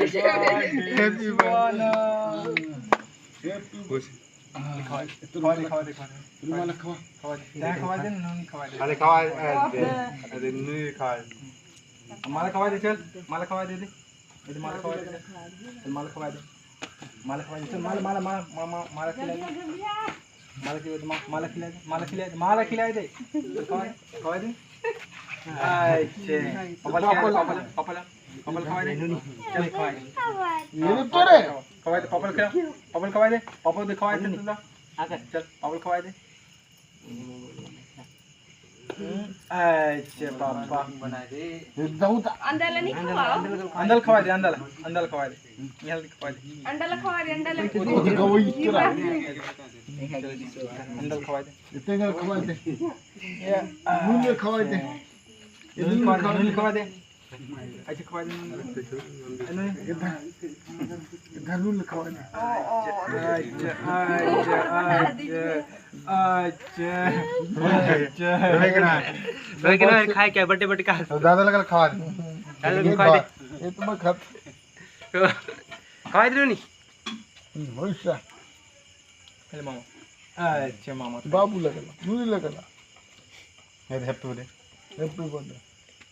Happy Suwana. माला खवा दे चल माला खवा दे माला खवा दे माला खवा दे माला खवा दे चल माला माला माला माला खिला दे माला खिला दे माला खिला दे माला खिला दे माला खिला दे खवा दे अच्छा पपल पपल पपल खवा दे चल खवा दे ये तो रे खवा दे पपल खवा दे पपल दे खवा दे चल आकर चल पपल खवा दे अच्छा पापा बना दे दाऊद अंडा नहीं खवाओ अंडा खवा दे अंडा खवा दे यहाँ खवा दे अंडा खवा दे अंडा अंडा खवा दे इतने का खवा दे नून खवा दे नून खवा दे अच्छा खवा दे इधर नून खवा दे अच्छा खाए क्या बटे बटे का दादा लगा खवा दे ये तो मैं खा खवा दे नहीं वैसा हेलो मामा अच्छा मामा बाबू लगा नून लगा हैप्पी बर्थडे बर्थडे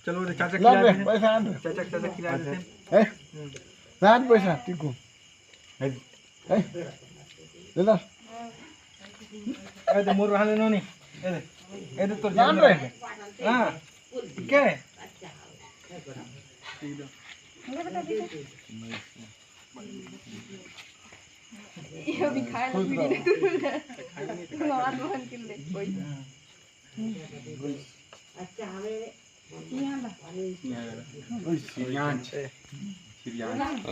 चलो रे चाचा ला खिला रे पैसा आन रे चाचा खिला देते हैं लान पैसा टिकू हैं ले ला ए तो मोर रहले नो नहीं ए तो तोर लान रे हां के ये भी खाए ना पीने मार मोहन के ले कोई अच्छा हमें यहाँ ला सिरियान